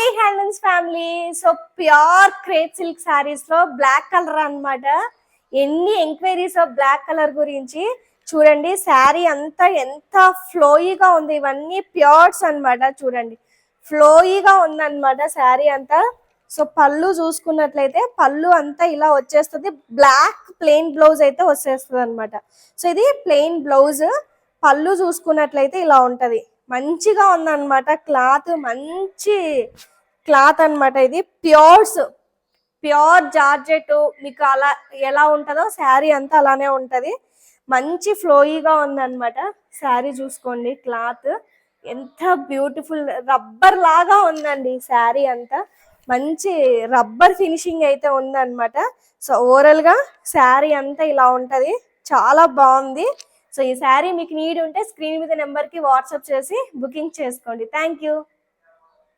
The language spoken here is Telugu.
Smiley handlooms family. So pure crepe silk saris లో బ్లాక్ కలర్ అన్నమాట. ఎన్ని ఎంక్వైరీస్ బ్లాక్ కలర్ గురించి చూడండి. శారీ అంతా ఎంత ఫ్లోయిగా ఉంది. ఇవన్నీ ప్యూర్స్ అన్నమాట. చూడండి ఫ్లోయిగా ఉందన్నమాట శారీ అంతా. సో పళ్ళు చూసుకున్నట్లయితే పళ్ళు అంతా ఇలా వచ్చేస్తుంది. బ్లాక్ ప్లెయిన్ బ్లౌజ్ అయితే వచ్చేస్తుంది అనమాట. సో ఇది ప్లెయిన్ బ్లౌజ్. పళ్ళు చూసుకున్నట్లయితే ఇలా ఉంటది. మంచిగా ఉందన్నమాట. క్లాత్ మంచి క్లాత్ అన్నమాట. ఇది ప్యూర్ జార్జెట్. మీకు అలా ఎలా ఉంటుందో శారీ అంతా అలానే ఉంటది. మంచి ఫ్లోయిగా ఉందన్నమాట శారీ. చూసుకోండి క్లాత్ ఎంత బ్యూటిఫుల్ రబ్బర్ లాగా ఉందండి శారీ అంతా. మంచి రబ్బర్ ఫినిషింగ్ అయితే ఉందన్నమాట. సో ఓవరాల్ గా శారీ అంతా ఇలా ఉంటది. చాలా బాగుంది. సో ఈ శారీ మీకు నీడ్ ఉంటే స్క్రీన్ మీద నెంబర్ కి వాట్సాప్ చేసి బుకింగ్ చేసుకోండి. Thank you.